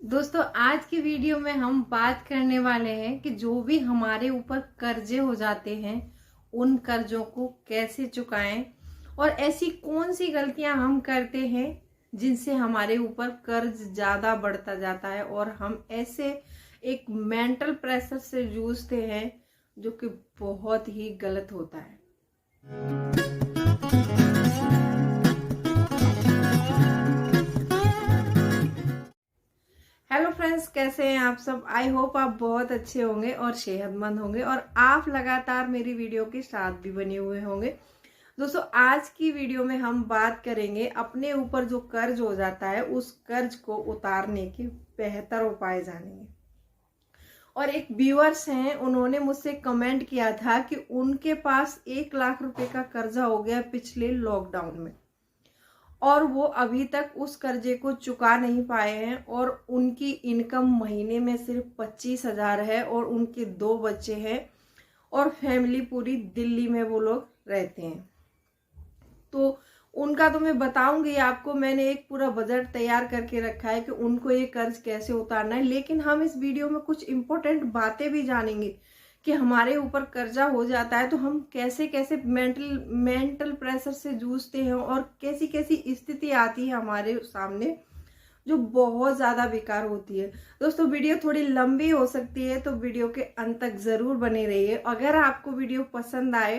दोस्तों आज की वीडियो में हम बात करने वाले हैं कि जो भी हमारे ऊपर कर्जे हो जाते हैं उन कर्जों को कैसे चुकाएं और ऐसी कौन सी गलतियां हम करते हैं जिनसे हमारे ऊपर कर्ज ज्यादा बढ़ता जाता है और हम ऐसे एक मेंटल प्रेशर से जूझते हैं जो कि बहुत ही गलत होता है। हेलो फ्रेंड्स, कैसे हैं आप सब। आई होप आप बहुत अच्छे होंगे और सेहतमंद होंगे और आप लगातार मेरी वीडियो के साथ भी बने हुए होंगे। दोस्तों आज की वीडियो में हम बात करेंगे अपने ऊपर जो कर्ज हो जाता है उस कर्ज को उतारने के बेहतर उपाय जानेंगे। और एक व्यूअर्स हैं, उन्होंने मुझसे कमेंट किया था कि उनके पास 1 लाख रुपए का कर्जा हो गया पिछले लॉकडाउन में और वो अभी तक उस कर्जे को चुका नहीं पाए हैं और उनकी इनकम महीने में सिर्फ 25,000 है और उनके 2 बच्चे हैं और फैमिली पूरी दिल्ली में वो लोग रहते हैं। तो उनका तो मैं बताऊंगी आपको, मैंने एक पूरा बजट तैयार करके रखा है कि उनको ये कर्ज कैसे उतारना है। लेकिन हम इस वीडियो में कुछ इंपॉर्टेंट बातें भी जानेंगे कि हमारे ऊपर कर्जा हो जाता है तो हम कैसे कैसे मेंटल प्रेशर से जूझते हैं और कैसी कैसी स्थिति आती है हमारे सामने जो बहुत ज्यादा बेकार होती है। दोस्तों वीडियो थोड़ी लंबी हो सकती है तो वीडियो के अंत तक जरूर बने रहिए। अगर आपको वीडियो पसंद आए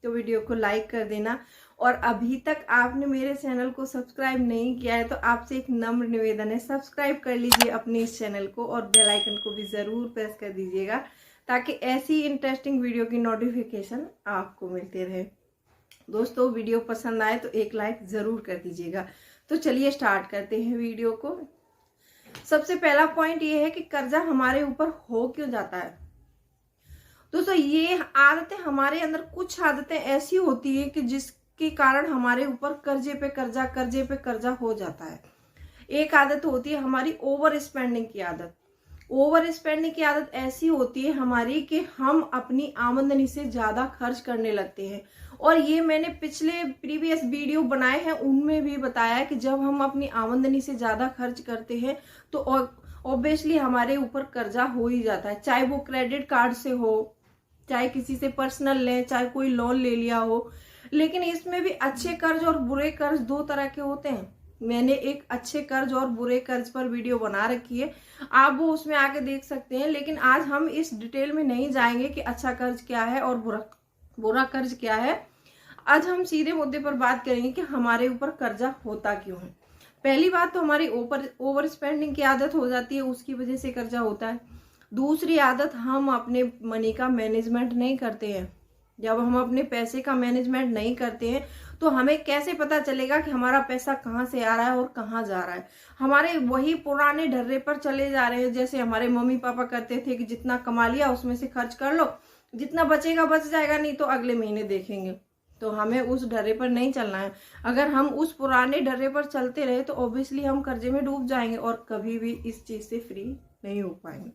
तो वीडियो को लाइक कर देना और अभी तक आपने मेरे चैनल को सब्सक्राइब नहीं किया है तो आपसे एक नम्र निवेदन है, सब्सक्राइब कर लीजिए अपने इस चैनल को और बेल आइकन को भी जरूर प्रेस कर दीजिएगा ताकि ऐसी इंटरेस्टिंग वीडियो की नोटिफिकेशन आपको मिलते रहे। दोस्तों वीडियो पसंद आए तो एक लाइक जरूर कर दीजिएगा। तो चलिए स्टार्ट करते हैं वीडियो को। सबसे पहला पॉइंट ये है कि कर्जा हमारे ऊपर हो क्यों जाता है। दोस्तों ये आदतें हमारे अंदर, कुछ आदतें ऐसी होती है कि जिसके कारण हमारे ऊपर कर्जे पे कर्जा हो जाता है। एक आदत होती है हमारी ओवर स्पेंडिंग की आदत। ओवर स्पेंडिंग की आदत ऐसी होती है हमारी कि हम अपनी आमदनी से ज्यादा खर्च करने लगते हैं और ये मैंने पिछले प्रीवियस वीडियो बनाए हैं उनमें भी बताया कि जब हम अपनी आमदनी से ज्यादा खर्च करते हैं तो ऑब्वियसली हमारे ऊपर कर्जा हो ही जाता है, चाहे वो क्रेडिट कार्ड से हो, चाहे किसी से पर्सनल लें, चाहे कोई लोन ले लिया हो। लेकिन इसमें भी अच्छे कर्ज और बुरे कर्ज 2 तरह के होते हैं। मैंने एक अच्छे कर्ज और बुरे कर्ज पर वीडियो बना रखी है, आप वो उसमें आके देख सकते हैं। लेकिन आज हम इस डिटेल में नहीं जाएंगे कि अच्छा कर्ज क्या है और बुरा कर्ज क्या है। आज हम सीधे मुद्दे पर बात करेंगे कि हमारे ऊपर कर्जा होता क्यों है। पहली बात तो हमारी ओवर स्पेंडिंग की आदत हो जाती है, उसकी वजह से कर्जा होता है। दूसरी आदत, हम अपने मनी का मैनेजमेंट नहीं करते हैं। जब हम अपने पैसे का मैनेजमेंट नहीं करते हैं तो हमें कैसे पता चलेगा कि हमारा पैसा कहाँ से आ रहा है और कहाँ जा रहा है। हमारे वही पुराने ढर्रे पर चले जा रहे हैं, जैसे हमारे मम्मी पापा करते थे कि जितना कमा लिया उसमें से खर्च कर लो, जितना बचेगा बच जाएगा, नहीं तो अगले महीने देखेंगे। तो हमें उस ढर्रे पर नहीं चलना है। अगर हम उस पुराने ढर्रे पर चलते रहे तो ऑब्वियसली हम कर्जे में डूब जाएंगे और कभी भी इस चीज से फ्री नहीं हो पाएंगे।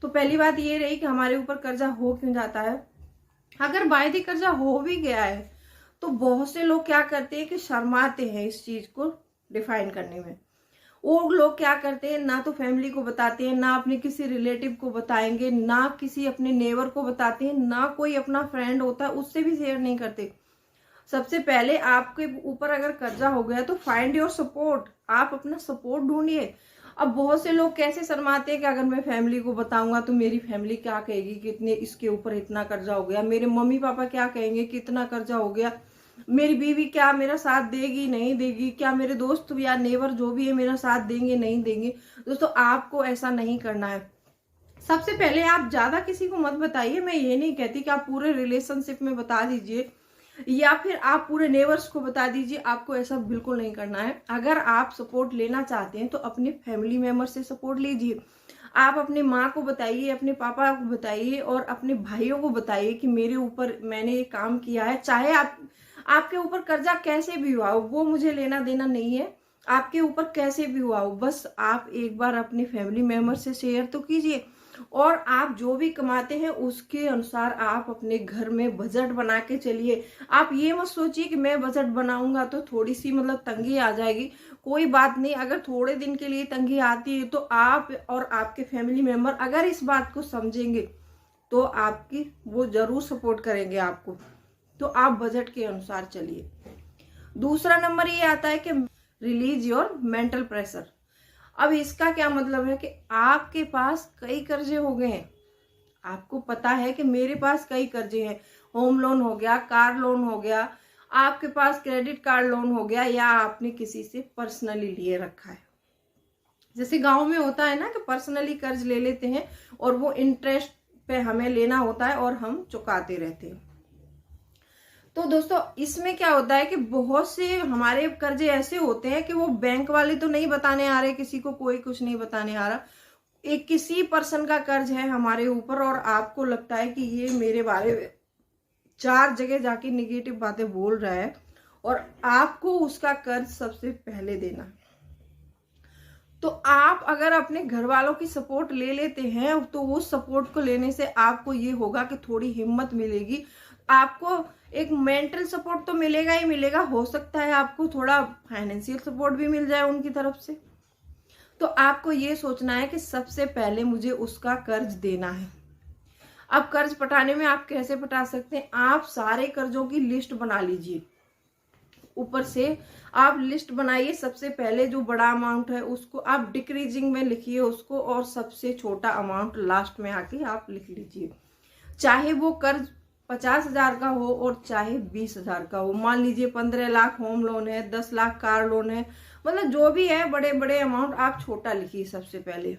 तो पहली बात ये रही कि हमारे ऊपर कर्जा हो क्यों जाता है। अगर वायदे कर्जा हो भी गया है तो बहुत से लोग क्या करते हैं कि शर्माते हैं इस चीज को डिफाइन करने में। वो लोग क्या करते हैं, ना तो फैमिली को बताते हैं, ना अपने किसी रिलेटिव को बताएंगे, ना किसी अपने नेबर को बताते हैं, ना कोई अपना फ्रेंड होता है उससे भी शेयर नहीं करते। सबसे पहले आपके ऊपर अगर कर्जा हो गया तो फाइंड योर सपोर्ट, आप अपना सपोर्ट ढूंढिए। अब बहुत से लोग कैसे शर्माते हैं कि अगर मैं फैमिली को बताऊंगा तो मेरी फैमिली क्या कहेगी कि इतने इसके ऊपर इतना कर्जा हो गया, मेरे मम्मी पापा क्या कहेंगे कि इतना कर्जा हो गया, मेरी बीवी क्या मेरा साथ देगी नहीं देगी, क्या मेरे दोस्त या नेबर जो भी है मेरा साथ देंगे नहीं देंगे। दोस्तों आपको ऐसा नहीं करना है। सबसे पहले आप ज्यादा किसी को मत बताइए। मैं ये नहीं कहती कि आप पूरे रिलेशनशिप में बता दीजिए या फिर आप पूरे नेबर्स को बता दीजिए, आपको ऐसा बिल्कुल नहीं करना है। अगर आप सपोर्ट लेना चाहते हैं तो अपने फैमिली मेंबर से सपोर्ट लीजिए। आप अपने माँ को बताइए, अपने पापा को बताइए और अपने भाइयों को बताइए कि मेरे ऊपर मैंने ये काम किया है। चाहे आपके ऊपर कर्जा कैसे भी हुआ हो, वो मुझे लेना देना नहीं है। आपके ऊपर कैसे भी हुआ हो, बस आप एक बार अपने फैमिली मेंबर से शेयर तो कीजिए और आप जो भी कमाते हैं उसके अनुसार आप अपने घर में बजट बना के चलिए। आप ये मत सोचिए कि मैं बजट बनाऊंगा तो थोड़ी सी तंगी आ जाएगी। कोई बात नहीं, अगर थोड़े दिन के लिए तंगी आती है तो आप और आपके फैमिली मेंबर अगर इस बात को समझेंगे तो आपकी वो जरूर सपोर्ट करेंगे आपको। तो आप बजट के अनुसार चलिए। दूसरा नंबर ये आता है कि रिलीज योर मेंटल प्रेशर। अब इसका क्या मतलब है कि आपके पास कई कर्जे हो गए हैं, आपको पता है कि मेरे पास कई कर्जे हैं, होम लोन हो गया, कार लोन हो गया, आपके पास क्रेडिट कार्ड लोन हो गया, या आपने किसी से पर्सनली लिए रखा है। जैसे गांव में होता है ना कि पर्सनली कर्ज ले लेते हैं और वो इंटरेस्ट पे हमें लेना होता है और हम चुकाते रहते हैं। तो दोस्तों इसमें क्या होता है कि बहुत से हमारे कर्जे ऐसे होते हैं कि वो बैंक वाले तो नहीं बताने आ रहे, किसी को कोई कुछ नहीं बताने आ रहा, एक किसी पर्सन का कर्ज है हमारे ऊपर और आपको लगता है कि ये मेरे बारे में 4 जगह जाके निगेटिव बातें बोल रहा है और आपको उसका कर्ज सबसे पहले देना है। तो आप अगर अपने घर वालों की सपोर्ट ले लेते हैं तो उस सपोर्ट को लेने से आपको ये होगा कि थोड़ी हिम्मत मिलेगी, आपको एक मेंटल सपोर्ट तो मिलेगा ही मिलेगा, हो सकता है आपको थोड़ा फाइनेंशियल सपोर्ट भी मिल जाए उनकी तरफ से। तो आपको ये सोचना है कि सबसे पहले मुझे उसका कर्ज देना है। अब कर्ज पटाने में आप कैसे पटा सकते हैं, आप सारे कर्जों की लिस्ट बना लीजिए, ऊपर से आप लिस्ट बनाइए। सबसे पहले जो बड़ा अमाउंट है उसको आप डिक्रीजिंग में लिखिए उसको, और सबसे छोटा अमाउंट लास्ट में आके आप लिख लीजिए। चाहे वो कर्ज 50,000 का हो और चाहे 20,000 का हो। मान लीजिए 15 लाख होम लोन है, 10 लाख कार लोन है, मतलब जो भी है बड़े बड़े अमाउंट आप छोटा लिखिए। सबसे पहले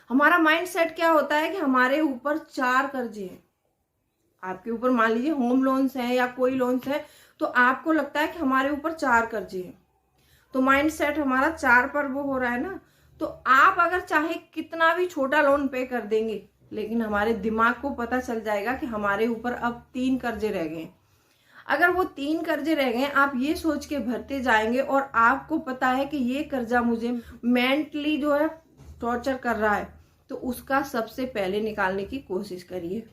हमारा माइंड सेट क्या होता है कि हमारे ऊपर 4 कर्जे हैं, आपके ऊपर मान लीजिए होम लोन्स हैं या कोई लोन्स है, तो आपको लगता है कि हमारे ऊपर 4 कर्जे हैं, तो माइंड सेट हमारा 4 पर वो हो रहा है ना। तो आप अगर चाहे कितना भी छोटा लोन पे कर देंगे, लेकिन हमारे दिमाग को पता चल जाएगा कि हमारे ऊपर अब 3 कर्जे रह गए। अगर वो 3 कर्जे रह गए, आप ये सोच के भरते जाएंगे और आपको पता है कि ये कर्जा मुझे मेंटली जो है टॉर्चर कर रहा है, तो उसका सबसे पहले निकालने की कोशिश करिए।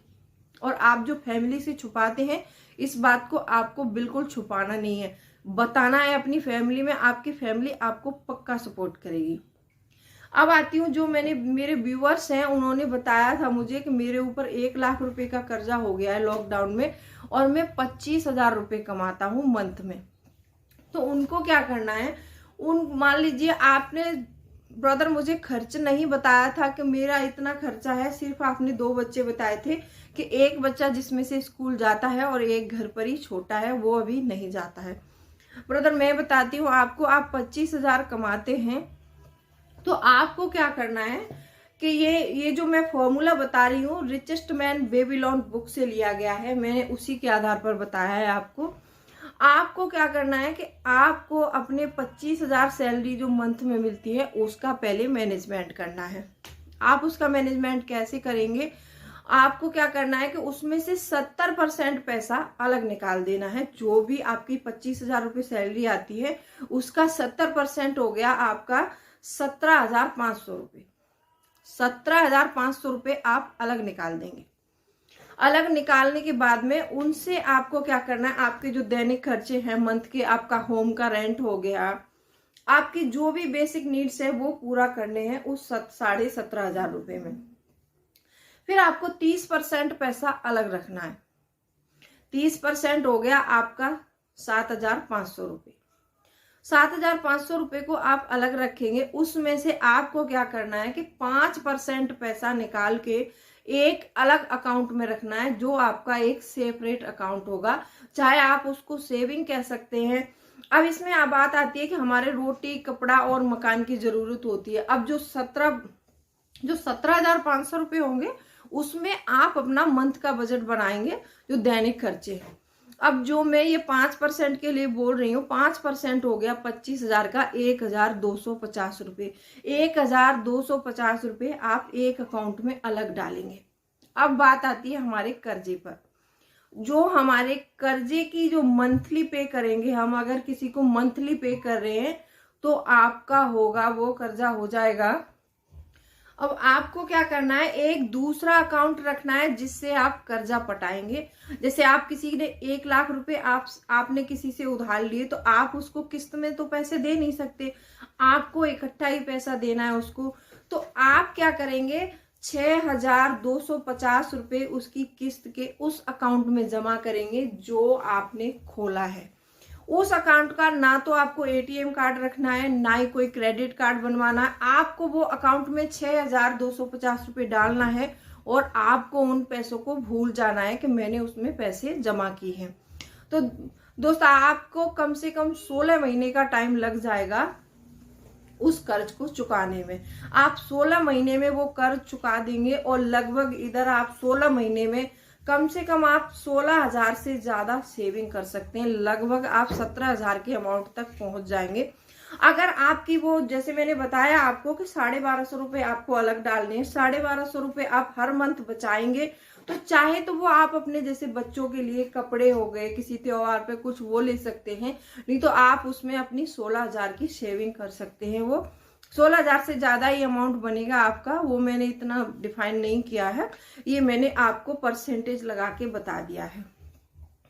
और आप जो फैमिली से छुपाते हैं, इस बात को आपको बिल्कुल छुपाना नहीं है, बताना है अपनी फैमिली में। आपकी फैमिली आपको पक्का सपोर्ट करेगी। अब आती हूँ, जो मेरे व्यूअर्स हैं उन्होंने बताया था मुझे कि मेरे ऊपर 1 लाख रुपए का कर्जा हो गया है लॉकडाउन में और मैं 25,000 रुपए कमाता हूँ मंथ में। तो उनको क्या करना है, मान लीजिए आपने ब्रदर मुझे खर्च नहीं बताया था कि मेरा इतना खर्चा है, सिर्फ आपने 2 बच्चे बताए थे कि एक बच्चा जिसमें से स्कूल जाता है और एक घर पर ही छोटा है वो अभी नहीं जाता है। ब्रदर मैं बताती हूँ आपको, आप 25,000 कमाते हैं तो आपको क्या करना है कि ये जो मैं फॉर्मूला बता रही हूँ रिचेस्ट मैन बेबीलोन बुक से लिया गया है, मैंने उसी के आधार पर बताया है आपको। आपको क्या करना है कि आपको अपने 25,000 सैलरी जो मंथ में मिलती है उसका पहले मैनेजमेंट करना है। आप उसका मैनेजमेंट कैसे करेंगे, आपको क्या करना है कि उसमें से 70% पैसा अलग निकाल देना है। जो भी आपकी 25,000 रुपये सैलरी आती है उसका 70% हो गया आपका 17,500 रुपये। 17,500 रुपये आप अलग निकाल देंगे। अलग निकालने के बाद में उनसे आपको क्या करना है, आपके जो दैनिक खर्चे हैं मंथ के, आपका होम का रेंट हो गया, आपकी जो भी बेसिक नीड्स है वो पूरा करने हैं उस 17,500 रुपये में। फिर आपको 30% पैसा अलग रखना है। 30% हो गया आपका 7,500 रुपये। 7,500 रुपये को आप अलग रखेंगे। उसमें से आपको क्या करना है कि 5% पैसा निकाल के एक अलग अकाउंट में रखना है, जो आपका एक सेपरेट अकाउंट होगा, चाहे आप उसको सेविंग कह सकते हैं। अब इसमें बात आती है कि हमारे रोटी कपड़ा और मकान की जरूरत होती है। अब जो 17,500 रुपये होंगे उसमें आप अपना मंथ का बजट बनाएंगे जो दैनिक खर्चे हैं। अब जो मैं ये 5% के लिए बोल रही हूँ, 5% हो गया 25,000 का 1,250 रुपये। 1,250 रुपये आप एक अकाउंट में अलग डालेंगे। अब बात आती है हमारे कर्जे पर। जो हमारे कर्जे की जो मंथली पे करेंगे हम, अगर किसी को मंथली पे कर रहे हैं तो आपका होगा वो कर्जा हो जाएगा अब आपको क्या करना है, एक दूसरा अकाउंट रखना है जिससे आप कर्जा पटाएंगे। जैसे आप किसी ने 1 लाख रुपए आपने किसी से उधार लिए, तो आप उसको किस्त में तो पैसे दे नहीं सकते, आपको इकट्ठा ही पैसा देना है उसको। तो आप क्या करेंगे, 6,250 रुपए उसकी किस्त के उस अकाउंट में जमा करेंगे जो आपने खोला है। उस अकाउंट का ना तो आपको एटीएम कार्ड रखना है, ना ही कोई क्रेडिट कार्ड बनवाना है। आपको वो अकाउंट में 6,250 रुपए डालना है और आपको उन पैसों को भूल जाना है कि मैंने उसमें पैसे जमा किए हैं। तो दोस्त, आपको कम से कम 16 महीने का टाइम लग जाएगा उस कर्ज को चुकाने में। आप 16 महीने में वो कर्ज चुका देंगे और लगभग इधर आप 16 महीने में कम से कम आप 16,000 से ज्यादा सेविंग कर सकते हैं। लगभग आप 17,000 के अमाउंट तक पहुंच जाएंगे। अगर आपकी वो, जैसे मैंने बताया आपको कि 1,250 रुपए आपको अलग डालने हैं, 1,250 रुपए आप हर मंथ बचाएंगे, तो चाहे तो वो आप अपने जैसे बच्चों के लिए कपड़े हो गए, किसी त्योहार पे कुछ वो ले सकते हैं, नहीं तो आप उसमें अपनी 16,000 की सेविंग कर सकते हैं। वो 16,000 से ज्यादा ही अमाउंट बनेगा आपका, वो मैंने इतना डिफाइन नहीं किया है, ये मैंने आपको परसेंटेज लगा के बता दिया है।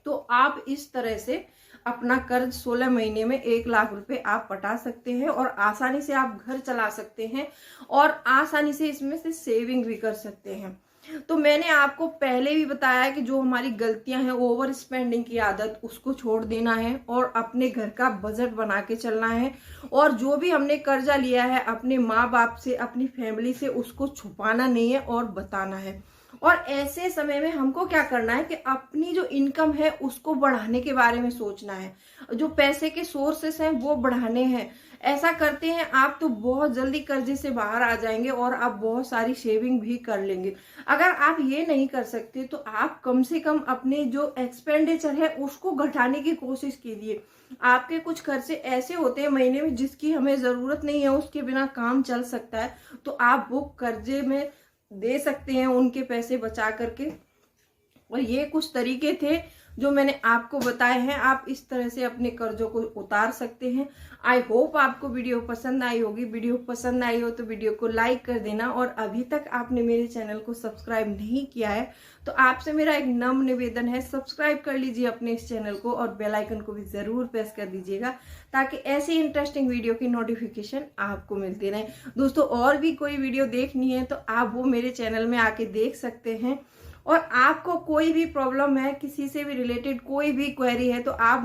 तो आप इस तरह से अपना कर्ज 16 महीने में 1 लाख रुपए आप पटा सकते हैं और आसानी से आप घर चला सकते हैं और आसानी से इसमें से सेविंग भी कर सकते हैं। तो मैंने आपको पहले भी बताया कि जो हमारी गलतियां हैं, ओवर स्पेंडिंग की आदत, उसको छोड़ देना है और अपने घर का बजट बना के चलना है। और जो भी हमने कर्जा लिया है अपने माँ बाप से, अपनी फैमिली से, उसको छुपाना नहीं है और बताना है। और ऐसे समय में हमको क्या करना है कि अपनी जो इनकम है उसको बढ़ाने के बारे में सोचना है, जो पैसे के सोर्सेस हैं वो बढ़ाने हैं। ऐसा करते हैं आप तो बहुत जल्दी कर्जे से बाहर आ जाएंगे और आप बहुत सारी सेविंग भी कर लेंगे। अगर आप ये नहीं कर सकते तो आप कम से कम अपने जो एक्सपेंडिचर है उसको घटाने की कोशिश कीजिए। आपके कुछ खर्चे ऐसे होते हैं महीने में जिसकी हमें जरूरत नहीं है, उसके बिना काम चल सकता है, तो आप वो कर्जे में दे सकते हैं उनके पैसे बचा करके। और ये कुछ तरीके थे जो मैंने आपको बताए हैं, आप इस तरह से अपने कर्जों को उतार सकते हैं। आई होप आपको वीडियो पसंद आई होगी। वीडियो पसंद आई हो तो वीडियो को लाइक कर देना, और अभी तक आपने मेरे चैनल को सब्सक्राइब नहीं किया है तो आपसे मेरा एक नम्र निवेदन है, सब्सक्राइब कर लीजिए अपने इस चैनल को और बेल आइकन को भी जरूर प्रेस कर दीजिएगा ताकि ऐसी इंटरेस्टिंग वीडियो की नोटिफिकेशन आपको मिलती रहे। दोस्तों, और भी कोई वीडियो देखनी है तो आप वो मेरे चैनल में आके देख सकते हैं। और आपको कोई भी प्रॉब्लम है, किसी से भी रिलेटेड कोई भी क्वेरी है, तो आप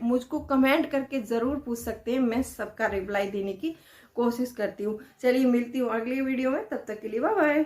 मुझको कमेंट करके जरूर पूछ सकते हैं। मैं सबका रिप्लाई देने की कोशिश करती हूँ। चलिए, मिलती हूँ अगली वीडियो में, तब तक के लिए बाय बाय।